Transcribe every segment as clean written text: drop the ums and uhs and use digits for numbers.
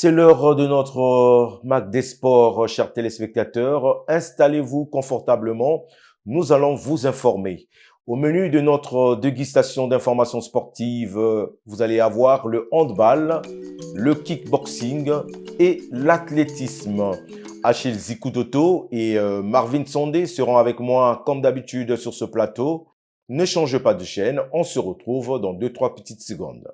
C'est l'heure de notre Mac des Sports, chers téléspectateurs. Installez-vous confortablement. Nous allons vous informer. Au menu de notre dégustation d'informations sportives, vous allez avoir le handball, le kickboxing et l'athlétisme. Achille Zikutoto et Marvin Sondé seront avec moi comme d'habitude sur ce plateau. Ne changez pas de chaîne, on se retrouve dans 2-3 petites secondes.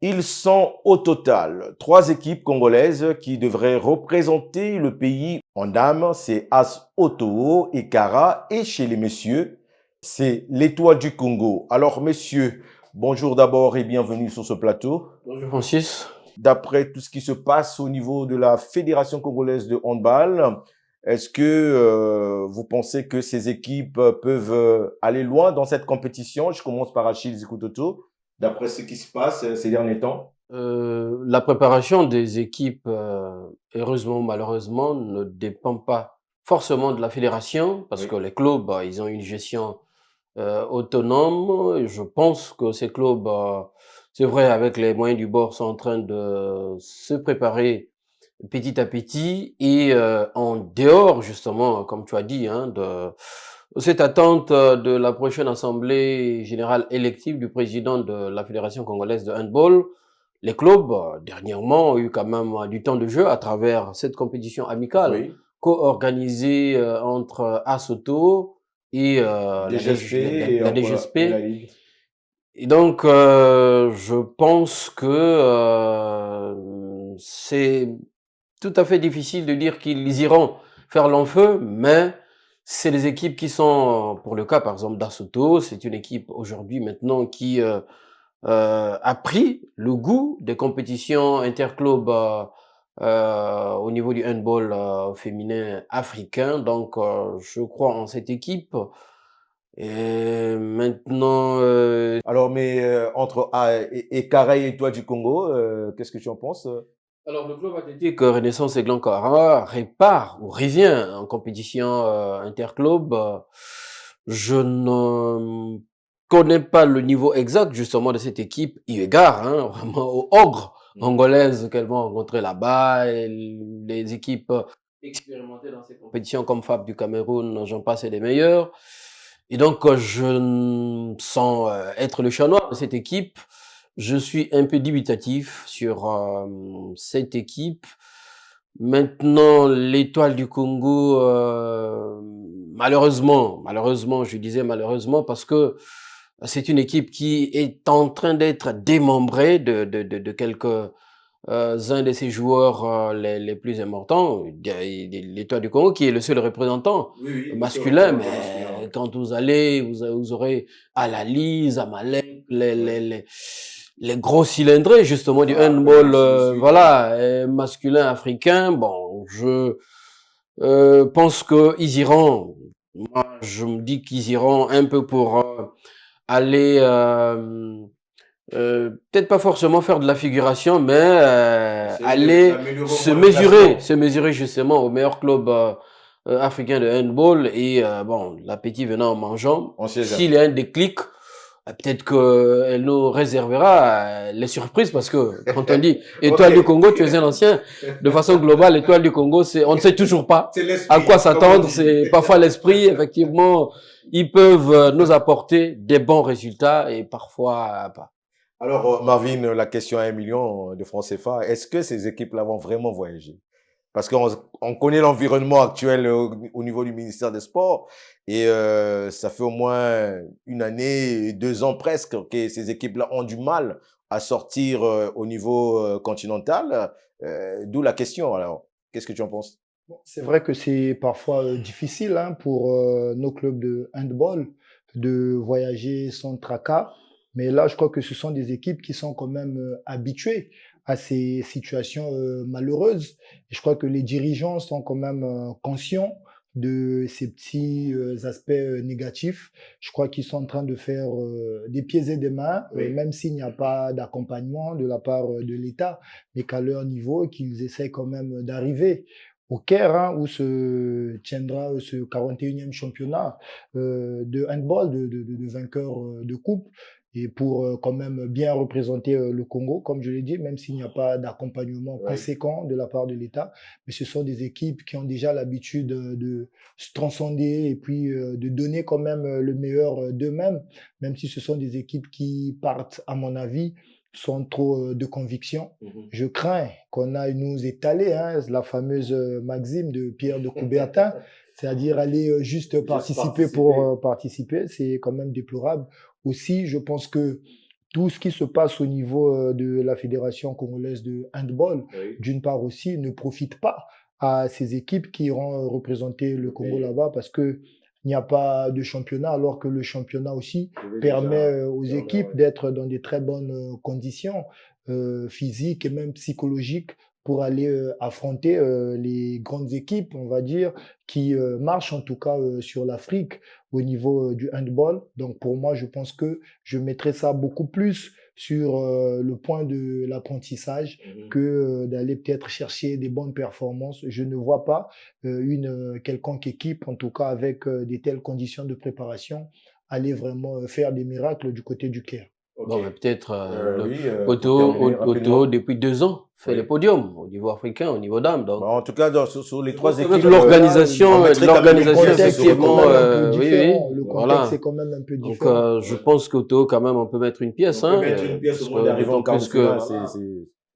Ils sont au total 3 équipes congolaises qui devraient représenter le pays en dames. C'est As Otoo et Kara. Et chez les messieurs, c'est l'Étoile du Congo. Alors messieurs, bonjour d'abord et bienvenue sur ce plateau. Bonjour Francis. D'après tout ce qui se passe au niveau de la Fédération congolaise de handball, est-ce que vous pensez que ces équipes peuvent aller loin dans cette compétition? Je commence par Achille Zikutoto. D'après ce qui se passe ces derniers temps? La préparation des équipes, heureusement, malheureusement, ne dépend pas forcément de la fédération, parce que les clubs, ils ont une gestion autonome. Je pense que ces clubs, c'est vrai, avec les moyens du bord, sont en train de se préparer petit à petit et en dehors, justement, comme tu as dit, hein, de cette attente de la prochaine assemblée générale élective du président de la Fédération congolaise de handball. Les clubs, dernièrement, ont eu quand même du temps de jeu à travers cette compétition amicale co-organisée entre Asoto et DGSP et la entre et la DGSP. Ligue. Et donc, je pense que c'est tout à fait difficile de dire qu'ils iront faire long feu, mais c'est les équipes qui sont, pour le cas par exemple d'Asoto, c'est une équipe aujourd'hui maintenant qui a pris le goût des compétitions interclubs au niveau du handball féminin africain. Donc, je crois en cette équipe. Et maintenant, Alors, mais entre et Carré et toi du Congo, qu'est-ce que tu en penses? alors, le club athlétique Renaissance Aiglon Kara répare ou revient en compétition interclub. Je ne connais pas le niveau exact justement de cette équipe, eu égard vraiment aux ogres angolaises qu'elles vont rencontrer là-bas, et les équipes expérimentées dans ces compétitions comme Fab du Cameroun, j'en passe et des meilleurs. Et donc, je sens être le chat noir de cette équipe. Je suis un peu dubitatif sur cette équipe. Maintenant, l'Étoile du Congo, malheureusement, je disais malheureusement parce que c'est une équipe qui est en train d'être démembrée de quelques uns de ses joueurs les plus importants. L'Étoile du Congo qui est le seul représentant Le seul masculin, représentant masculin. mais quand vous allez, vous aurez Alalise, Amalek, les gros cylindrés justement du handball, masculin africain. Bon, je pense qu'ils iront. Moi, je me dis qu'ils iront un peu pour aller, peut-être pas forcément faire de la figuration, mais aller se mesurer justement au meilleur club africain de handball. Et bon, l'appétit venant en mangeant, s'il y a un déclic, peut-être qu'elle nous réservera les surprises, parce que quand on dit Étoile du Congo, tu es un ancien. De façon globale, l'Étoile du Congo, on ne sait toujours pas à quoi s'attendre. C'est parfois l'esprit, effectivement. Ils peuvent nous apporter des bons résultats et parfois pas. Alors, Marvin, la question à 1 million de francs CFA, est-ce que ces équipes-là vont vraiment voyager? Parce qu'on connaît l'environnement actuel au niveau du ministère des Sports et ça fait au moins 1 année et 2 ans presque que ces équipes-là ont du mal à sortir au niveau continental. D'où la question. Alors, qu'est-ce que tu en penses? C'est vrai que c'est parfois difficile pour nos clubs de handball de voyager sans tracas, mais là, je crois que ce sont des équipes qui sont quand même habituées à ces situations malheureuses. Et je crois que les dirigeants sont quand même conscients de ces petits aspects négatifs. Je crois qu'ils sont en train de faire des pieds et des mains, même s'il n'y a pas d'accompagnement de la part de l'État, mais qu'à leur niveau, qu'ils essaient quand même d'arriver au Caire, où se tiendra ce 41e championnat de handball, de vainqueurs de coupe. et pour quand même bien représenter le Congo, comme je l'ai dit, même s'il n'y a pas d'accompagnement Oui. conséquent de la part de l'État. Mais ce sont des équipes qui ont déjà l'habitude de se transcender et puis de donner quand même le meilleur d'eux-mêmes, même si ce sont des équipes qui partent, à mon avis, sans trop de conviction. Je crains qu'on aille nous étaler, hein, la fameuse maxime de Pierre de Coubertin, c'est-à-dire aller juste participer pour participer. C'est quand même déplorable. Aussi, je pense que tout ce qui se passe au niveau de la Fédération congolaise de handball, Oui. d'une part aussi, ne profite pas à ces équipes qui iront représenter le Congo Oui. là-bas parce que il n'y a pas de championnat, alors que le championnat aussi permet aux équipes d'être dans des très bonnes conditions physiques et même psychologiques pour aller affronter les grandes équipes, on va dire, qui marchent en tout cas sur l'Afrique au niveau du handball. Donc pour moi, je pense que je mettrais ça beaucoup plus sur le point de l'apprentissage que d'aller peut-être chercher des bonnes performances. Je ne vois pas une quelconque équipe, en tout cas avec des telles conditions de préparation, aller vraiment faire des miracles du côté du Caire. Bon, mais peut-être Oui, pour terminer Auto, rapidement. depuis 2 ans, fait Oui. les podiums au niveau africain, au niveau dames. Donc, Bon, en tout cas, sur les je trois pense qu'avec équipes, l'organisation, on mettrait quand même une Le pièce contexte sur est quand effectivement, même un peu oui, différent. oui, Le contexte voilà. est quand même un peu Donc, différent. je pense qu'Auto, quand même, on peut mettre une pièce, On peut hein, mettre une pièce au parce moins que, d'arriver en d'autant quart de plus que, finale. voilà. C'est-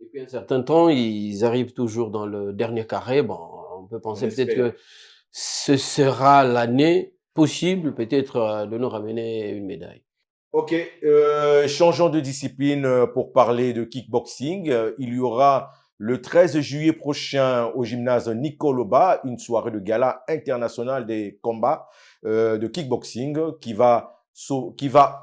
Depuis un certain temps, ils arrivent toujours dans le dernier carré. Bon, on peut penser peut-être espère. que ce sera l'année possible, peut-être, de nous ramener une médaille. Ok, changeons de discipline pour parler de kickboxing. Il y aura le 13 juillet prochain au gymnase Nicoloba une soirée de gala international des combats de kickboxing qui va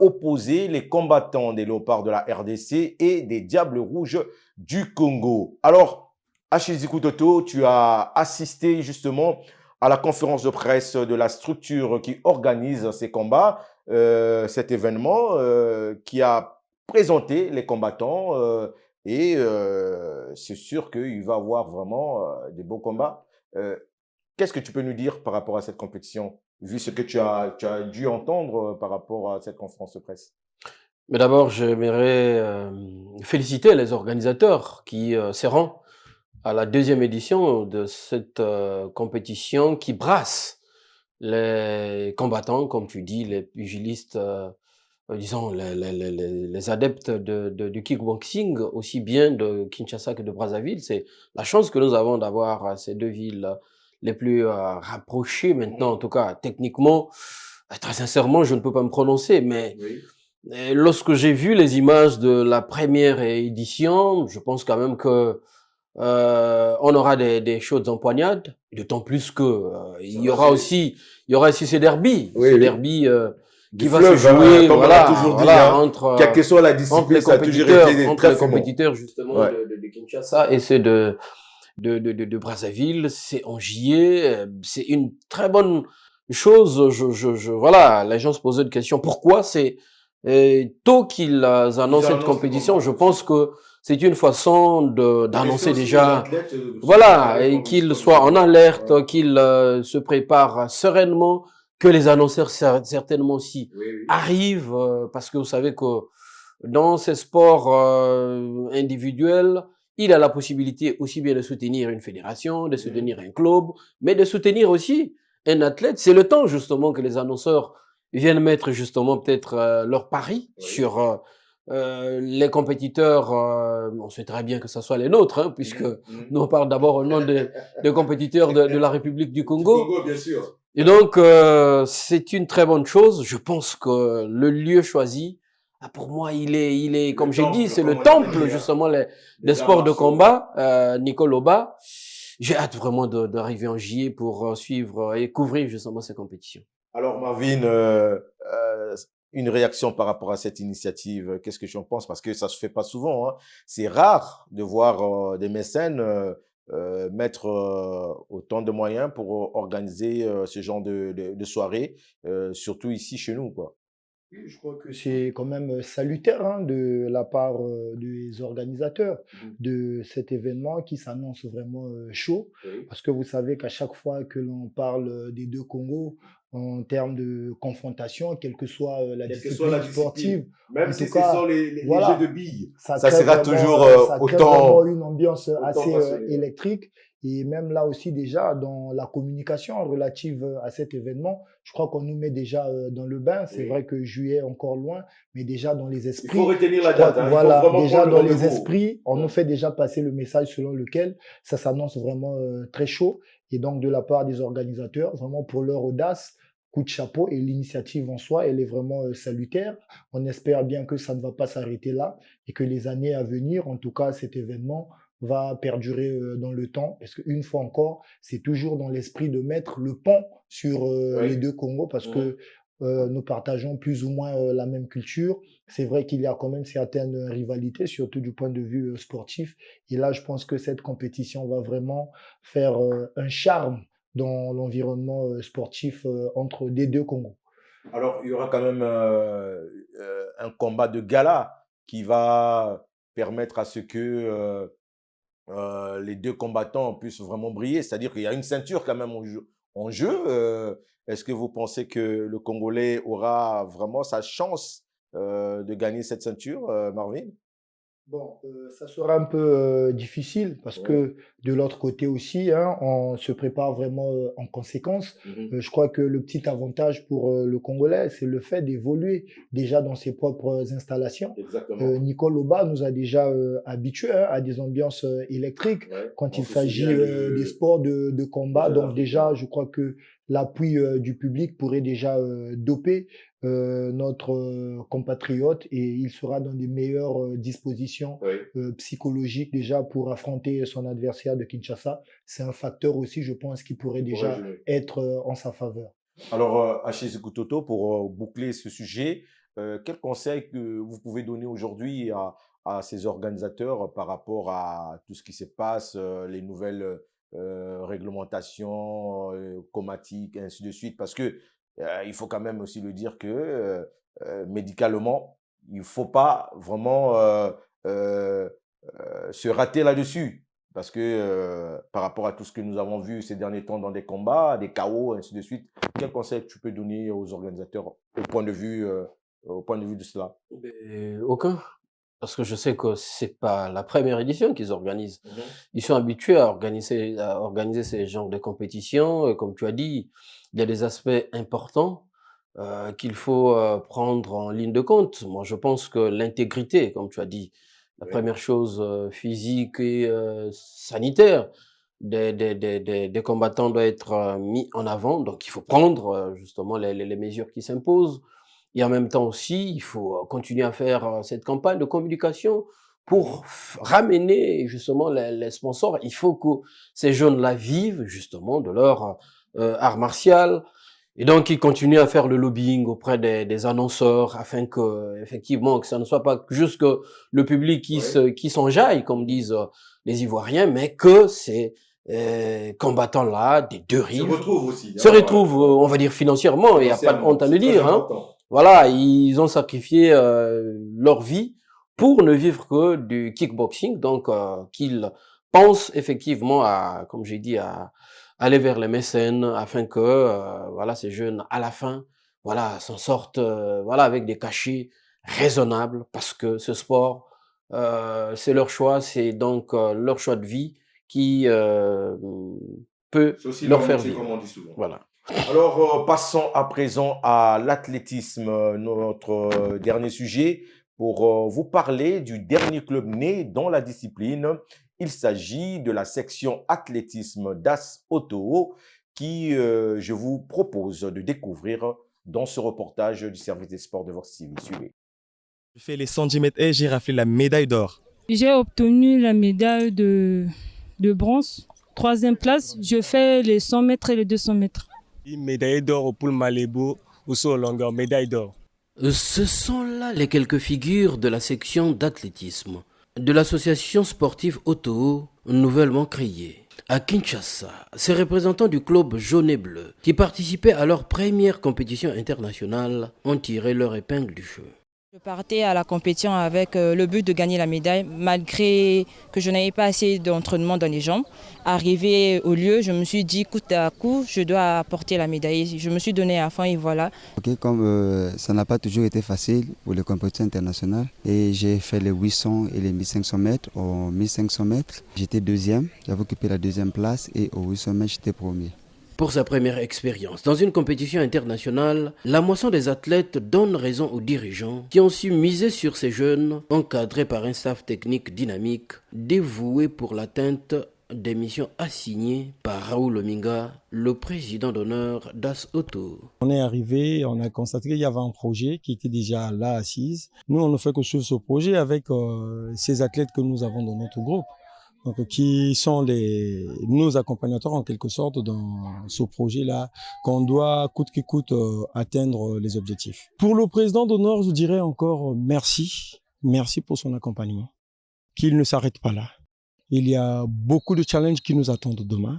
opposer les combattants des Léopards de la RDC et des Diables Rouges du Congo. Alors, Achille Zikutoto, tu as assisté justement à la conférence de presse de la structure qui organise ces combats. Cet événement qui a présenté les combattants et c'est sûr qu'il va y avoir vraiment des beaux combats. Qu'est-ce que tu peux nous dire par rapport à cette compétition, vu ce que tu as dû entendre par rapport à cette conférence de presse? Mais d'abord, j'aimerais féliciter les organisateurs qui seront à la 2e édition de cette compétition qui brasse les combattants, comme tu dis, les pugilistes, disons les adeptes du kickboxing, aussi bien de Kinshasa que de Brazzaville. C'est la chance que nous avons d'avoir ces 2 villes les plus rapprochées maintenant, en tout cas techniquement. Très sincèrement, je ne peux pas me prononcer, mais Oui. lorsque j'ai vu les images de la première édition, je pense quand même que on aura des chaudes empoignades, d'autant plus que il y aura aussi ce derby, Oui, ce oui. derby Du qui va fleuve, se jouer, comme on voilà, l'a toujours dit, voilà, hein, entre quelle que soit la entre discipline, les ça a toujours compétiteurs, été entre très les féminin. compétiteurs justement Ouais. de Kinshasa et ceux de Brazzaville. C'est en juillet, c'est une très bonne chose. Voilà, les gens se posaient des questions. Pourquoi c'est tôt qu'ils annoncent cette compétition? Je pense que c'est une façon d'annoncer déjà, voilà, et qu'ils soient en alerte, qu'ils se préparent sereinement, que les annonceurs certainement aussi arrivent, parce que vous savez que dans ces sports individuels, il a la possibilité aussi bien de soutenir une fédération, de soutenir un club, mais de soutenir aussi un athlète. C'est le temps justement que les annonceurs viennent mettre justement peut-être leur pari sur les compétiteurs. On souhaiterait bien que ce soit les nôtres, hein, puisque nous on parle d'abord au nom des compétiteurs de la République du Congo. Congo, bien sûr. Et donc, c'est une très bonne chose. Je pense que le lieu choisi, pour moi, il est, comme j'ai dit, c'est le temple, justement, des sports de combat, Nicoloba. J'ai hâte vraiment d'arriver en juillet pour suivre et couvrir, justement, ces compétitions. Alors, Marvin, une réaction par rapport à cette initiative, qu'est-ce que tu en penses? Parce que ça se fait pas souvent, hein. C'est rare de voir des mécènes mettre autant de moyens pour organiser ce genre de soirée, surtout ici chez nous, quoi. Oui, je crois que c'est quand même salutaire hein, de la part des organisateurs Mhm. de cet événement qui s'annonce vraiment chaud. Oui. Parce que vous savez qu'à chaque fois que l'on parle des deux Congos en termes de confrontation, quelle que soit la Quelle que soit la discipline discipline, sportive, même en si tout ce sont cas, les jeux de voilà, billes, ça ça crée sera vraiment, toujours ça crée vraiment une ambiance autant assez passionné. Ouais. électrique. Et même là aussi déjà dans la communication relative à cet événement, je crois qu'on nous met déjà dans le bain. C'est Oui. vrai que juillet est encore loin, mais déjà dans les Il faut esprits, retenir je la crois date, que hein. Il faut voilà, vraiment déjà prendre le dans les rendez-vous. esprits, on nous Mhm. fait déjà passer le message selon lequel ça s'annonce vraiment très chaud. Et donc de la part des organisateurs, vraiment pour leur audace, coup de chapeau et l'initiative en soi, elle est vraiment salutaire. On espère bien que ça ne va pas s'arrêter là et que les années à venir, en tout cas cet événement, va perdurer dans le temps. Parce qu'une fois encore, c'est toujours dans l'esprit de mettre le pont sur les Oui. deux Congos parce Mhm. que nous partageons plus ou moins la même culture. C'est vrai qu'il y a quand même certaines rivalités, surtout du point de vue sportif. Et là, je pense que cette compétition va vraiment faire un charme dans l'environnement sportif entre les deux Congos. Alors, il y aura quand même un combat de gala qui va permettre à ce que les deux combattants puissent vraiment briller. C'est-à-dire qu'il y a une ceinture quand même en jeu. Est-ce que vous pensez que le Congolais aura vraiment sa chance de gagner cette ceinture, Marvin? Bon, ça sera un peu difficile parce Ouais. que de l'autre côté aussi, hein, on se prépare vraiment en conséquence. Mhm. Je crois que le petit avantage pour le Congolais, c'est le fait d'évoluer déjà dans ses propres installations. Exactement. Nicole Oba nous a déjà habitués hein, à des ambiances électriques Ouais. quand On il se s'agit souvient des sports de combat. Jeux Donc africains. déjà, je crois que l'appui du public pourrait déjà doper notre compatriote et il sera dans des meilleures dispositions Oui. psychologiques déjà pour affronter son adversaire de Kinshasa. C'est un facteur aussi, je pense, qui pourrait Pour déjà jouer. être en sa faveur. Alors, Achille Toto, pour boucler ce sujet, quel conseil que vous pouvez donner aujourd'hui à ces organisateurs par rapport à tout ce qui se passe, les nouvelles réglementations, comatiques, et ainsi de suite? Parce que il faut quand même aussi le dire que médicalement, il ne faut pas vraiment euh, se rater là-dessus. Parce que par rapport à tout ce que nous avons vu ces derniers temps dans des combats, des KO, ainsi de suite, quel conseil tu peux donner aux organisateurs au point de vue de cela? Aucun. Parce que je sais que c'est pas la première édition qu'ils organisent. Mhm. Ils sont habitués à organiser ces genres de compétitions. Et comme tu as dit, il y a des aspects importants qu'il faut prendre en ligne de compte. Moi, je pense que l'intégrité, comme tu as dit, la Oui. première chose physique et sanitaire des combattants doit être mis en avant. Donc, il faut prendre justement les mesures qui s'imposent. Et en même temps aussi, il faut continuer à faire cette campagne de communication pour ramener justement les sponsors. Il faut que ces jeunes-là vivent justement de leur art martial. Et donc, ils continuent à faire le lobbying auprès des annonceurs afin que, effectivement, que ça ne soit pas juste que le public Oui. qui s'enjaille, comme disent les Ivoiriens, mais que ces combattants-là, des deux Se rives, retrouve aussi. se Hein, retrouvent, on va dire, financièrement. Il n'y a pas de honte à le c'est très dire, hein. important. Voilà, ils ont sacrifié leur vie pour ne vivre que du kickboxing, donc qu'ils pensent effectivement à, comme j'ai dit, à aller vers les mécènes afin que voilà ces jeunes à la fin, voilà, s'en sortent, voilà, avec des cachets raisonnables, parce que ce sport, c'est leur choix, c'est donc leur choix de vie qui peut C'est aussi leur leur faire métier, comme vivre. on dit souvent. Voilà. Alors, passons à présent à l'athlétisme, notre dernier sujet, pour vous parler du dernier club né dans la discipline. Il s'agit de la section athlétisme d'As Auto qui, je vous propose de découvrir dans ce reportage du service des sports de Vox TV. Suivez. J'ai fait les 110 mètres et j'ai raflé la médaille d'or. J'ai obtenu la médaille de bronze, 3e place. Je fais les 100 mètres et les 200 mètres. Une médaille d'or au pool Malébo ou sur longueur, médaille d'or. Ce sont là les quelques figures de la section d'athlétisme de l'association sportive Auto nouvellement créée. À Kinshasa, ces représentants du club jaune et bleu, qui participaient à leur première compétition internationale, ont tiré leur épingle du jeu. Je partais à la compétition avec le but de gagner la médaille, malgré que je n'avais pas assez d'entraînement dans les jambes. Arrivé au lieu, je me suis dit, coup à coup, je dois apporter la médaille. Je me suis donné à fond et voilà. Comme ça n'a pas toujours été facile pour les compétitions internationales, et j'ai fait les 800 et les 1500 mètres. Au 1500 mètres, j'étais deuxième, j'avais occupé la deuxième place, et au 800 mètres, j'étais premier. Pour sa première expérience dans une compétition internationale, la moisson des athlètes donne raison aux dirigeants qui ont su miser sur ces jeunes, encadrés par un staff technique dynamique, dévoué pour l'atteinte des missions assignées par Raoul Ominga, le président d'honneur d'As Auto. On est arrivé, on a constaté qu'il y avait un projet qui était déjà là assise. Nous, on ne fait que suivre ce projet avec ces athlètes que nous avons dans notre groupe. Donc, qui sont nos accompagnateurs en quelque sorte dans ce projet-là, qu'on doit coûte que coûte atteindre les objectifs. Pour le président d'honneur, je dirais encore merci. Merci pour son accompagnement. Qu'il ne s'arrête pas là. Il y a beaucoup de challenges qui nous attendent demain.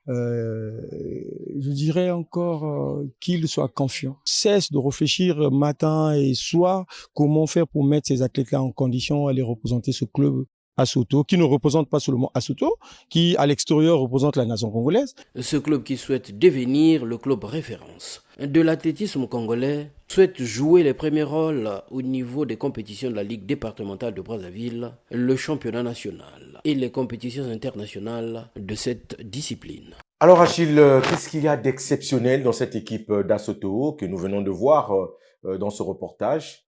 Je dirais encore qu'il soit confiant. Cesse de réfléchir matin et soir comment faire pour mettre ces athlètes-là en condition à les représenter ce club As Auto, qui ne représente pas seulement As Auto, qui à l'extérieur représente la nation congolaise. Ce club qui souhaite devenir le club référence de l'athlétisme congolais souhaite jouer les premiers rôles au niveau des compétitions de la Ligue départementale de Brazzaville, le championnat national et les compétitions internationales de cette discipline. Alors Achille, qu'est-ce qu'il y a d'exceptionnel dans cette équipe d'As Auto que nous venons de voir dans ce reportage,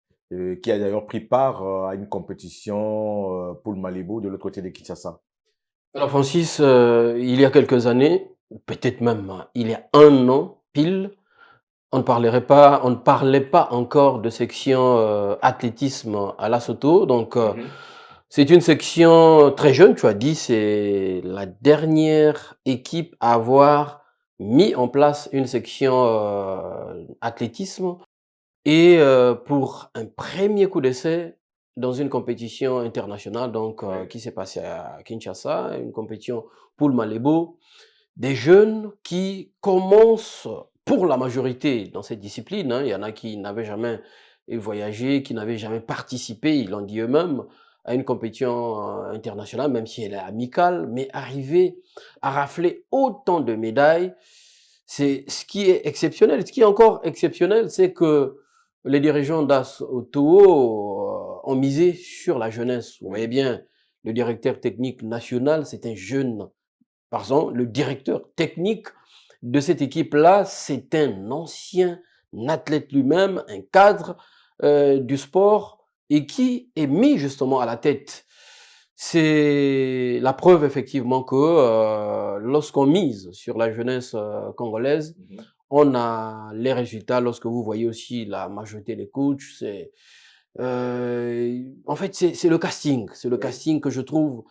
qui a d'ailleurs pris part à une compétition pour le Malébo de l'autre côté de Kinshasa? Alors Francis, il y a quelques années, peut-être même il y a un an pile, on ne parlait pas encore de section athlétisme à l'As Auto. Donc, c'est une section très jeune, tu as dit, c'est la dernière équipe à avoir mis en place une section athlétisme. Et pour un premier coup d'essai dans une compétition internationale, donc qui s'est passée à Kinshasa, une compétition pour le Malébo, des jeunes qui commencent, pour la majorité dans cette discipline, il y en a qui n'avaient jamais voyagé, qui n'avaient jamais participé, ils l'ont dit eux-mêmes, à une compétition internationale, même si elle est amicale, mais arriver à rafler autant de médailles, c'est ce qui est exceptionnel. Ce qui est encore exceptionnel, c'est que les dirigeants d'As Auto ont misé sur la jeunesse. Vous voyez bien, le directeur technique national, c'est un jeune. Par exemple, le directeur technique de cette équipe-là, c'est un ancien athlète lui-même, un cadre du sport et qui est mis justement à la tête. C'est la preuve effectivement que lorsqu'on mise sur la jeunesse congolaise, on a les résultats. Lorsque vous voyez aussi la majorité des coachs, en fait c'est le casting. C'est le casting que je trouve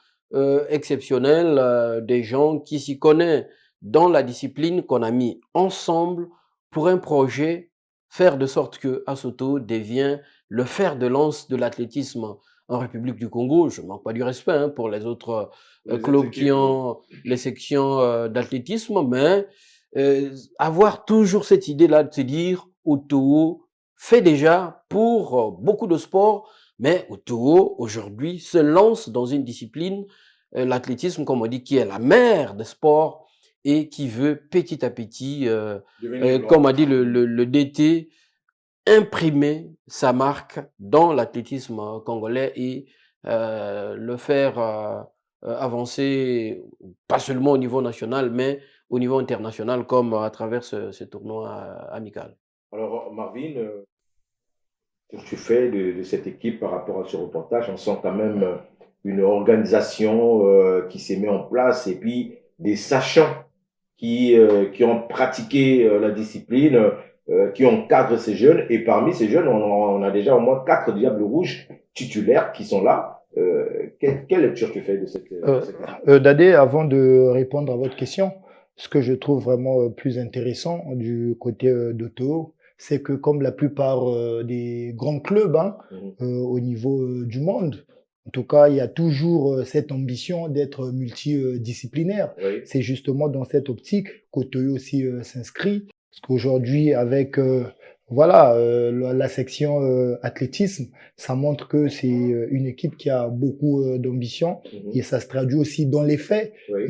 exceptionnel, des gens qui s'y connaissent dans la discipline qu'on a mis ensemble pour un projet, faire de sorte que As Auto devient le fer de lance de l'athlétisme en République du Congo. Je ne manque pas du respect pour les autres clubs qui ont les sections d'athlétisme, mais avoir toujours cette idée-là de se dire Auto fait déjà pour beaucoup de sports, mais Auto aujourd'hui se lance dans une discipline, l'athlétisme, comme on dit, qui est la mère des sports et qui veut petit à petit, comme a dit le DT, imprimer sa marque dans l'athlétisme congolais et le faire avancer, pas seulement au niveau national, mais au niveau international, comme à travers ce tournoi amical. Alors Marvin, que tu fais de cette équipe par rapport à ce reportage, on sent quand même une organisation qui s'est mise en place et puis des sachants qui ont pratiqué la discipline, qui encadrent ces jeunes. Et parmi ces jeunes, on a déjà au moins 4 Diables Rouges titulaires qui sont là. Quelle lecture tu fais de cette Dadé, avant de répondre à votre question, ce que je trouve vraiment plus intéressant du côté d'Auto, c'est que comme la plupart des grands clubs au niveau du monde, En tout cas, il y a toujours cette ambition d'être multidisciplinaire. Oui. C'est justement dans cette optique qu'Otoyo aussi s'inscrit. Parce qu'aujourd'hui, avec la section athlétisme, ça montre que c'est une équipe qui a beaucoup d'ambition et ça se traduit aussi dans les faits. Oui.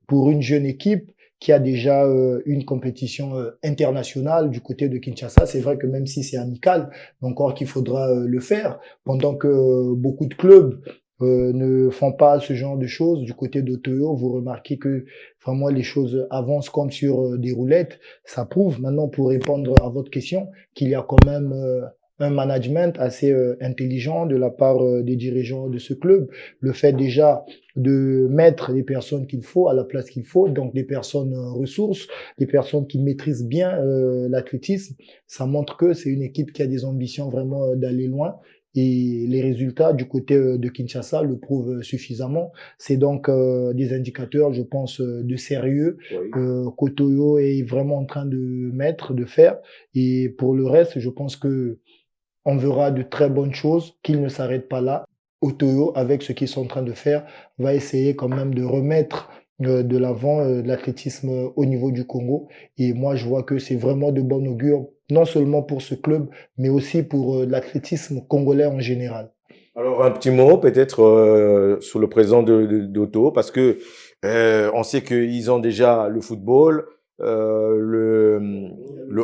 Pour une jeune équipe qui a déjà une compétition internationale du côté de Kinshasa, c'est vrai que même si c'est amical, encore qu'il faudra le faire, pendant que beaucoup de clubs ne font pas ce genre de choses. Du côté d'Otoyo, vous remarquez que vraiment les choses avancent comme sur des roulettes. Ça prouve maintenant, pour répondre à votre question, qu'il y a quand même un management assez intelligent de la part des dirigeants de ce club. Le fait déjà de mettre les personnes qu'il faut à la place qu'il faut, donc des personnes ressources, des personnes qui maîtrisent bien l'athlétisme, ça montre que c'est une équipe qui a des ambitions vraiment d'aller loin. Et les résultats du côté de Kinshasa le prouvent suffisamment. C'est donc des indicateurs, je pense, de sérieux qu'Otoyo est vraiment en train de faire. Et pour le reste, je pense que on verra de très bonnes choses, qu'il ne s'arrête pas là. Otoyo, avec ce qu'ils sont en train de faire, va essayer quand même de remettre de l'avant l'athlétisme au niveau du Congo. Et moi, je vois que c'est vraiment de bon augure, non seulement pour ce club, mais aussi pour l'athlétisme congolais en général. Alors, un petit mot peut-être sur le président d'Oto, parce que on sait qu'ils ont déjà le football, le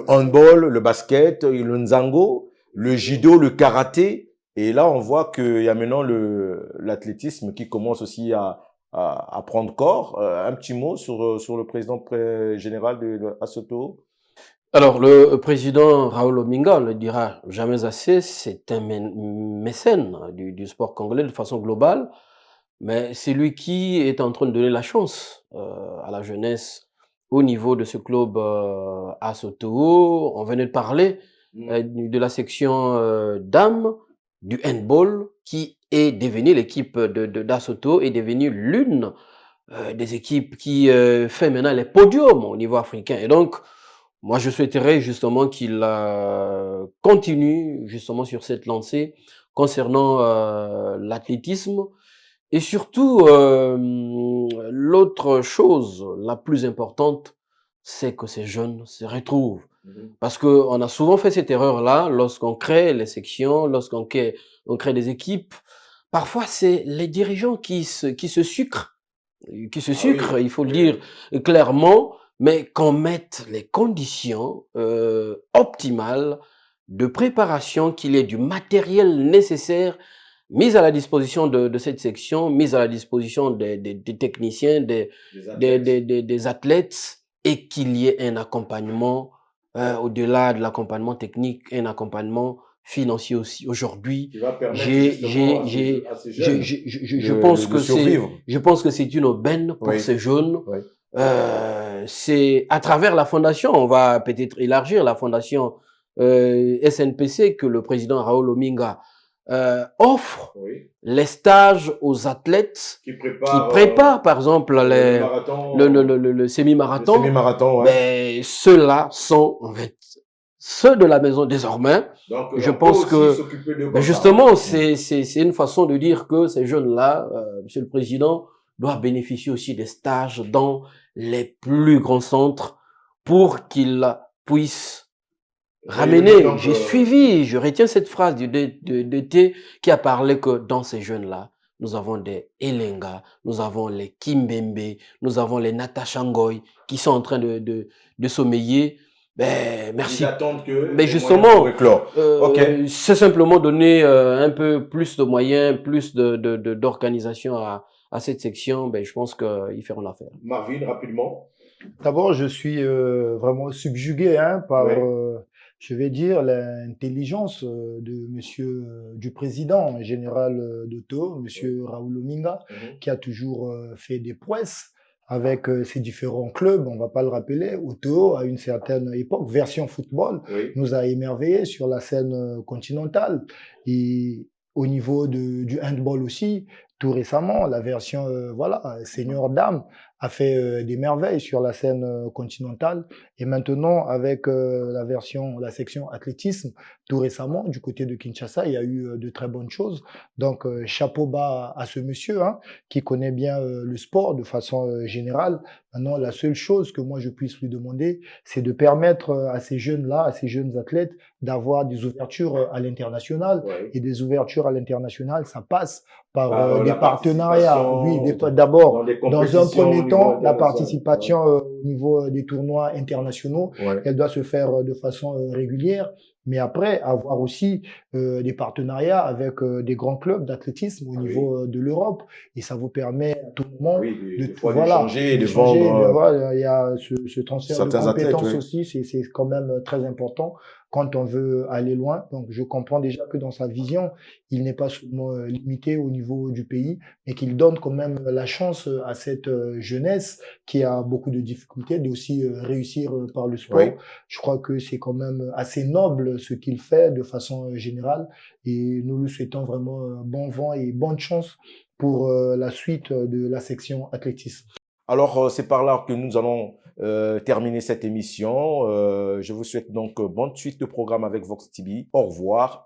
handball, le basket, le nzango, le judo, le karaté. Et là, on voit qu'il y a maintenant l'athlétisme qui commence aussi à prendre corps. Un petit mot sur le président général de Asoto. Alors, le président Raoul Ominga, on ne le dira jamais assez, c'est un mécène du sport congolais de façon globale, mais c'est lui qui est en train de donner la chance à la jeunesse au niveau de ce club à Soto. On venait de parler de la section dames du handball qui est devenue l'équipe d'Asoto, est devenue l'une des équipes qui fait maintenant les podiums au niveau africain. Et donc, moi, je souhaiterais justement qu'il continue justement sur cette lancée concernant l'athlétisme. Et surtout, l'autre chose la plus importante, c'est que ces jeunes se retrouvent. Parce qu'on a souvent fait cette erreur-là lorsqu'on crée les sections, lorsqu'on crée des équipes. Parfois, c'est les dirigeants qui se sucrent, il faut le dire clairement, mais qu'on mette les conditions optimales de préparation, qu'il y ait du matériel nécessaire mis à la disposition de cette section, mis à la disposition des techniciens, des athlètes, et qu'il y ait un accompagnement au-delà de l'accompagnement technique, un accompagnement financier aussi. Aujourd'hui, je pense que c'est une aubaine pour ces jeunes. Oui. C'est à travers la fondation, on va peut-être élargir la fondation SNPC que le président Raoul Ominga offre les stages aux athlètes qui préparent par exemple le semi-marathon. Mais ceux-là sont en fait ceux de la maison désormais. Donc, je pense que justement c'est une façon de dire que ces jeunes-là, Monsieur le Président, doivent bénéficier aussi des stages dans les plus grands centres pour qu'ils puissent ramener. J'ai suivi, je retiens cette phrase de DT qui a parlé que dans ces jeunes-là, nous avons des Elenga, nous avons les Kimbembe, nous avons les Natasha Ngoy qui sont en train de sommeiller. Ben, merci. Ils attendent que mais justement, c'est simplement donner un peu plus de moyens, plus d'organisation à cette section. Ben, je pense qu'ils feront l'affaire. Marvin, rapidement. D'abord, je suis vraiment subjugué par, je vais dire, l'intelligence de monsieur, du président général d'Oto, monsieur Raoul Ominga, qui a toujours fait des prouesses avec ses différents clubs. On va pas le rappeler. Oto, à une certaine époque, version football, nous a émerveillés sur la scène continentale. Et au niveau du handball aussi, tout récemment, la version, senior dame a fait des merveilles sur la scène continentale. Et maintenant, avec la section athlétisme, tout récemment, du côté de Kinshasa, il y a eu de très bonnes choses. Donc, chapeau bas à ce monsieur, hein, qui connaît bien le sport de façon générale. Maintenant, la seule chose que moi je puisse lui demander, c'est de permettre à ces jeunes-là, à ces jeunes athlètes, d'avoir des ouvertures à l'international. Ouais. Et des ouvertures à l'international, ça passe par Par des la partenariats. Oui, participation d'abord, dans des dans un compétitions au premier niveau temps, la international. participation au niveau des tournois internationaux, Ouais. elle doit se faire de façon régulière. Mais après, avoir aussi des partenariats avec des grands clubs d'athlétisme au Oui. niveau de l'Europe. Et ça vous permet à tout moment Oui, de des fois voilà, d'échanger et de d'échanger. vendre Ben voilà, il y a ce transfert de certains athlètes, compétences oui. aussi, c'est quand même très important quand on veut aller loin. Donc, je comprends déjà que dans sa vision, il n'est pas seulement limité au niveau du pays, mais qu'il donne quand même la chance à cette jeunesse qui a beaucoup de difficultés d'aussi réussir par le sport. Oui. Je crois que c'est quand même assez noble ce qu'il fait de façon générale et nous lui souhaitons vraiment bon vent et bonne chance pour la suite de la section athlétisme. Alors, c'est par là que nous allons terminer cette émission. Je vous souhaite donc bonne suite de programme avec Vox TV. Au revoir.